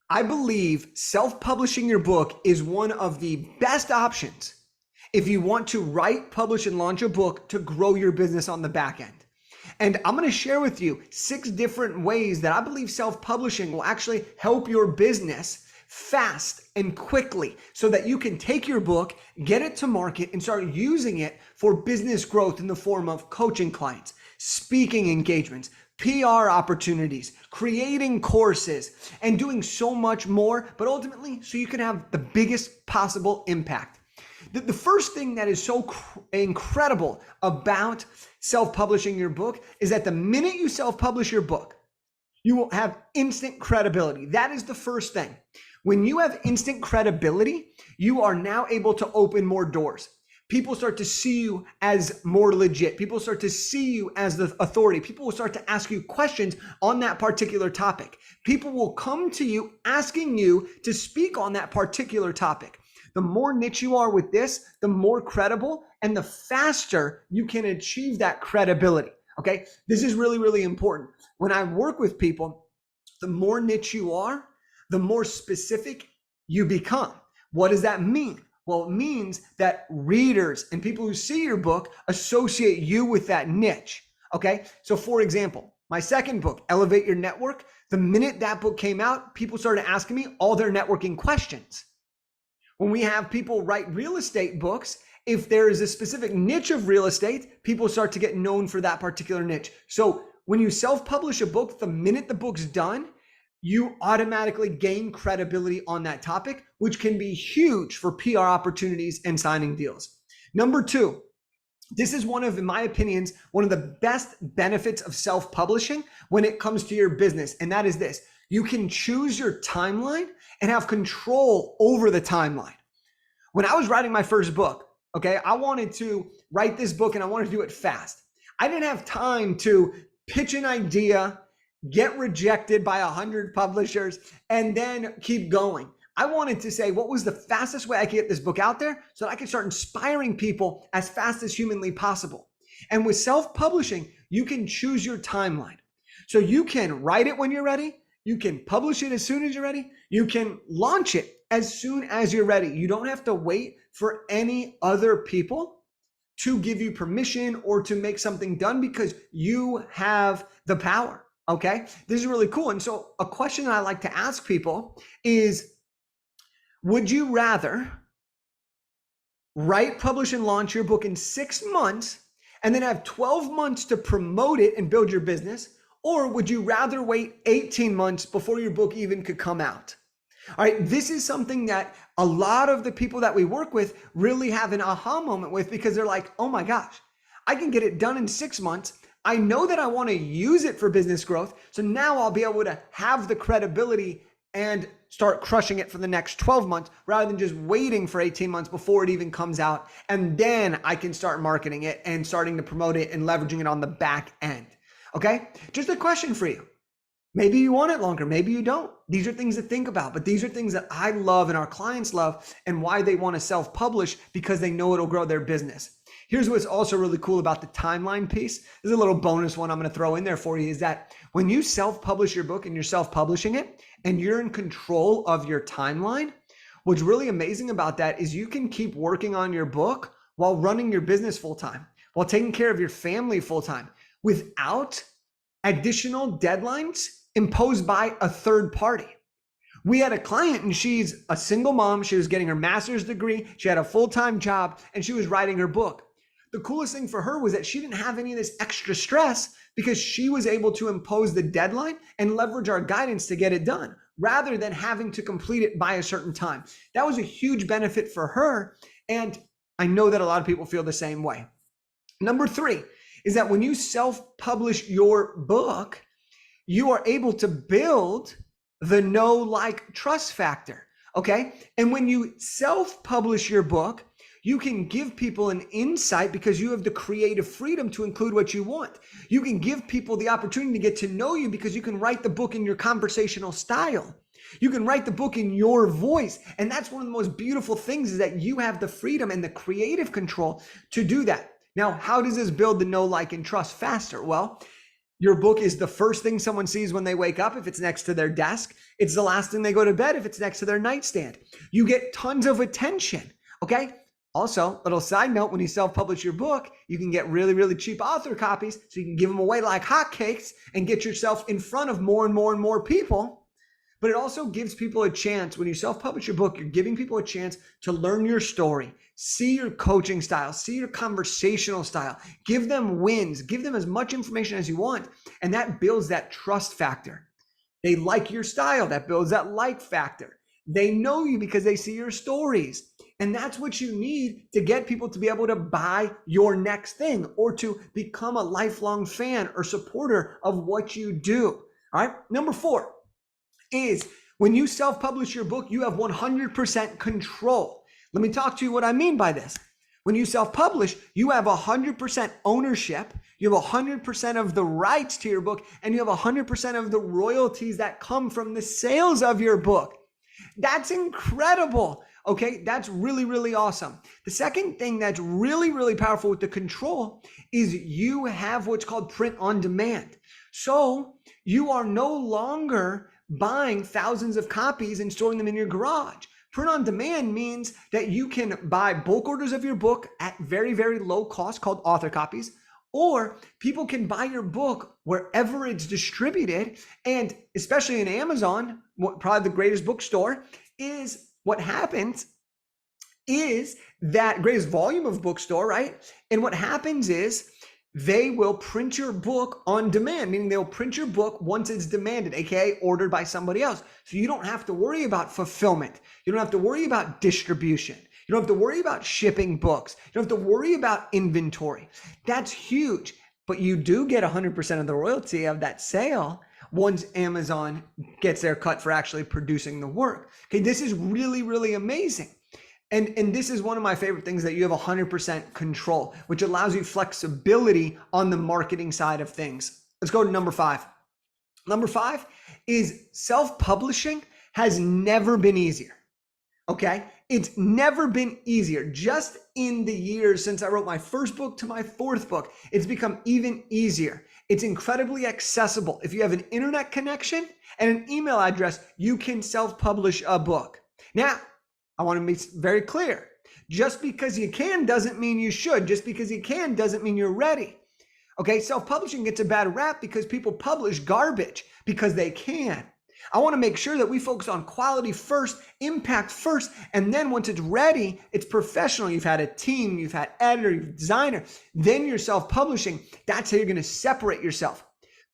I believe self-publishing your book is one of the best options if you want to write, publish, and launch a book to grow your business on the back end. And I'm going to share with you 6 different ways that I believe self-publishing will actually help your business fast and quickly so that you can take your book, get it to market, and start using it for business growth in the form of coaching clients, speaking engagements, PR opportunities, creating courses, and doing so much more, but ultimately so you can have the biggest possible impact. The first thing that is so incredible about self-publishing your book is that the minute you self-publish your book, you will have instant credibility. That is the first thing. When you have instant credibility, you are now able to open more doors. People start to see you as more legit. People start to see you as the authority. People will start to ask you questions on that particular topic. People will come to you asking you to speak on that particular topic. The more niche you are with this, the more credible and the faster you can achieve that credibility. Okay, this is really, really important. When I work with people, the more niche you are, the more specific you become. What does that mean? Well, it means that readers and people who see your book associate you with that niche. Okay, so for example, my second book, Elevate Your Network, the minute that book came out, people started asking me all their networking questions. When we have people write real estate books, if there is a specific niche of real estate, people start to get known for that particular niche. So when you self-publish a book, the minute the book's done, you automatically gain credibility on that topic, which can be huge for PR opportunities and signing deals. Number 2, this is one of, in my opinions, one of the best benefits of self-publishing when it comes to your business. And that is this: you can choose your timeline and have control over the timeline. When I was writing my first book, okay, I wanted to write this book and I wanted to do it fast. I didn't have time to pitch an idea, get rejected by 100 publishers, and then keep going. I wanted to say, what was the fastest way I could get this book out there so that I could start inspiring people as fast as humanly possible? And with self-publishing, you can choose your timeline. So you can write it when you're ready. You can publish it as soon as you're ready. You can launch it as soon as you're ready. You don't have to wait for any other people to give you permission or to make something done because you have the power. Okay, this is really cool. And so a question that I like to ask people is, would you rather write, publish, and launch your book in 6 months and then have 12 months to promote it and build your business? Or would you rather wait 18 months before your book even could come out? All right, this is something that a lot of the people that we work with really have an aha moment with, because they're like, oh my gosh, I can get it done in 6 months. I know that I want to use it for business growth. So now I'll be able to have the credibility and start crushing it for the next 12 months rather than just waiting for 18 months before it even comes out. And then I can start marketing it and starting to promote it and leveraging it on the back end. Okay, just a question for you. Maybe you want it longer, maybe you don't. These are things to think about, but these are things that I love and our clients love and why they want to self-publish, because they know it'll grow their business. Here's what's also really cool about the timeline piece. There's a little bonus one I'm going to throw in there for you, is that when you self-publish your book and you're self-publishing it and you're in control of your timeline, what's really amazing about that is you can keep working on your book while running your business full-time, while taking care of your family full-time, without additional deadlines imposed by a third party. We had a client and she's a single mom. She was getting her master's degree. She had a full-time job and she was writing her book. The coolest thing for her was that she didn't have any of this extra stress because she was able to impose the deadline and leverage our guidance to get it done rather than having to complete it by a certain time. That was a huge benefit for her. And I know that a lot of people feel the same way. Number 3 is that when you self-publish your book, you are able to build the know, like, trust factor, okay? And when you self-publish your book, you can give people an insight because you have the creative freedom to include what you want. You can give people the opportunity to get to know you because you can write the book in your conversational style. You can write the book in your voice. And that's one of the most beautiful things, is that you have the freedom and the creative control to do that. Now, how does this build the know, like, and trust faster? Well, Your book is the first thing someone sees when they wake up if it's next to their desk. It's the last thing they go to bed if it's next to their nightstand. You get tons of attention, okay? Also, little side note, when you self-publish your book, you can get really, really cheap author copies so you can give them away like hotcakes and get yourself in front of more and more and more people. But it also gives people a chance. When you self-publish your book, you're giving people a chance to learn your story, see your coaching style, see your conversational style, give them wins, give them as much information as you want. And that builds that trust factor. They like your style. That builds that like factor. They know you because they see your stories. And that's what you need to get people to be able to buy your next thing or to become a lifelong fan or supporter of what you do. All right. Number 4 is when you self-publish your book, you have 100% control. Let me talk to you what I mean by this. When you self-publish, you have 100% ownership, you have 100% of the rights to your book, and you have 100% of the royalties that come from the sales of your book. That's incredible. Okay, that's really, really awesome. The second thing that's really, really powerful with the control is you have what's called print on demand. So you are no longer buying thousands of copies and storing them in your garage. Print on demand means that you can buy bulk orders of your book at very, very low cost called author copies, or people can buy your book wherever it's distributed. And especially in Amazon, probably the greatest bookstore, is what happens is that greatest volume of bookstore, right? And what happens is they will print your book on demand, meaning they'll print your book once it's demanded, aka ordered by somebody else. So you don't have to worry about fulfillment. You don't have to worry about distribution. You don't have to worry about shipping books. You don't have to worry about inventory. That's huge. But you do get 100% of the royalty of that sale once Amazon gets their cut for actually producing the work. Okay, this is really, really amazing. And this is one of my favorite things, that you have 100% control, which allows you flexibility on the marketing side of things. Let's go to number 5. Number 5 is self-publishing has never been easier. Okay? It's never been easier. Just in the years since I wrote my first book to my 4th book, it's become even easier. It's incredibly accessible. If you have an internet connection and an email address, you can self-publish a book. Now, I want to be very clear. Just because you can doesn't mean you should. Just because you can doesn't mean you're ready. Okay, self-publishing gets a bad rap because people publish garbage because they can. I want to make sure that we focus on quality first, impact first, and then once it's ready, it's professional. You've had a team, you've had editor, you've designer, then you're self-publishing. That's how you're going to separate yourself.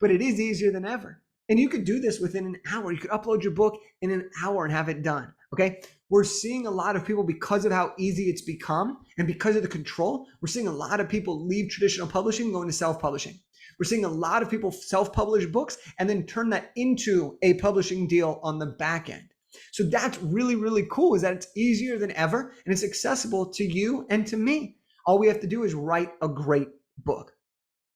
But it is easier than ever. And you could do this within an hour. You could upload your book in an hour and have it done. Okay, we're seeing a lot of people, because of how easy it's become and because of the control, we're seeing a lot of people leave traditional publishing, going to self-publishing. We're seeing a lot of people self-publish books and then turn that into a publishing deal on the back end. So that's really, really cool, is that it's easier than ever and it's accessible to you and to me. All we have to do is write a great book.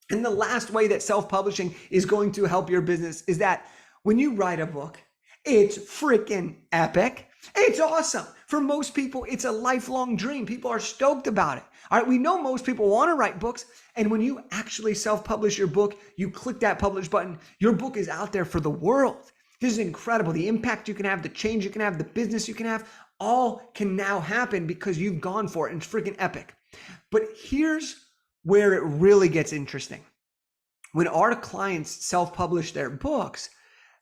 And the last way that self-publishing is going to help your business is that when you write a book, it's freaking epic. It's awesome. For most people, it's a lifelong dream. People are stoked about it. All right, we know most people want to write books. And when you actually self-publish your book, you click that publish button, your book is out there for the world. This is incredible. The impact you can have, the change you can have, the business you can have, all can now happen because you've gone for it. And it's freaking epic. But here's where it really gets interesting. When our clients self-publish their books,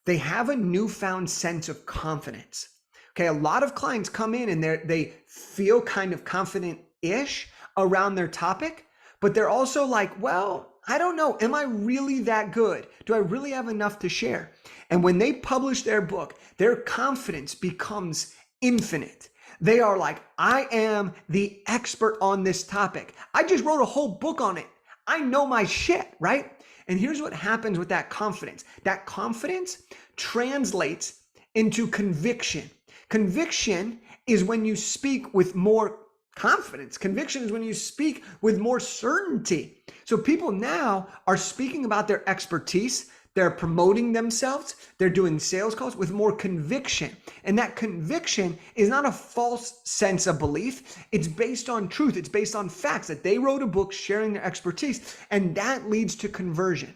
they have a newfound sense of confidence. Okay, a lot of clients come in and they feel kind of confident-ish around their topic, but they're also like, well, I don't know. Am I really that good? Do I really have enough to share? And when they publish their book, their confidence becomes infinite. They are like, I am the expert on this topic. I just wrote a whole book on it. I know my shit, right? And here's what happens with that confidence. That confidence translates into conviction. Conviction is when you speak with more confidence. Conviction is when you speak with more certainty. So people now are speaking about their expertise. They're promoting themselves. They're doing sales calls with more conviction. And that conviction is not a false sense of belief. It's based on truth. It's based on facts that they wrote a book sharing their expertise. And that leads to conversion.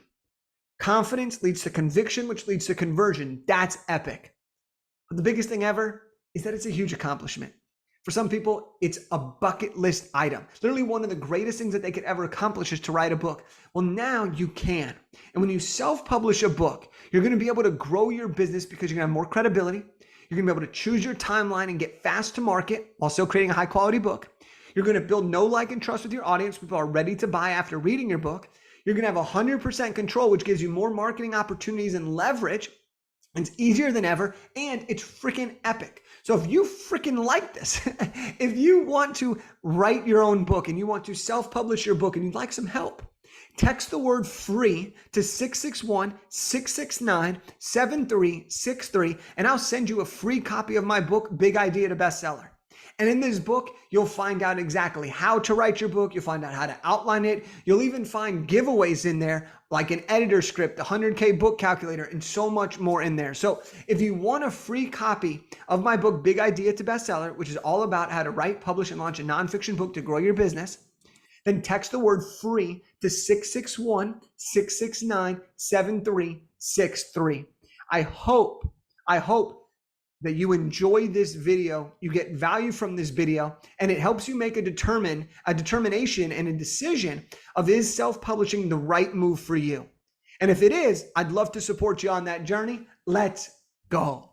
Confidence leads to conviction, which leads to conversion. That's epic. But the biggest thing ever is that it's a huge accomplishment. For some people, it's a bucket list item. Literally one of the greatest things that they could ever accomplish is to write a book. Well, now you can. And when you self-publish a book, you're going to be able to grow your business because you're going to have more credibility. You're going to be able to choose your timeline and get fast to market while still creating a high quality book. You're going to build know, like, and trust with your audience. People are ready to buy after reading your book. You're going to have 100% control, which gives you more marketing opportunities and leverage. It's easier than ever, and it's freaking epic. So if you freaking like this, if you want to write your own book and you want to self-publish your book and you'd like some help, text the word free to 661-669-7363, and I'll send you a free copy of my book, Big Idea to Bestseller. And in this book, you'll find out exactly how to write your book. You'll find out how to outline it. You'll even find giveaways in there, like an editor script, the 100K book calculator, and so much more in there. So if you want a free copy of my book, Big Idea to Bestseller, which is all about how to write, publish, and launch a nonfiction book to grow your business, then text the word free to 661-669-7363. I hope that you enjoy this video, you get value from this video, and it helps you make a determination and a decision of, is self-publishing the right move for you? And if it is, I'd love to support you on that journey. Let's go.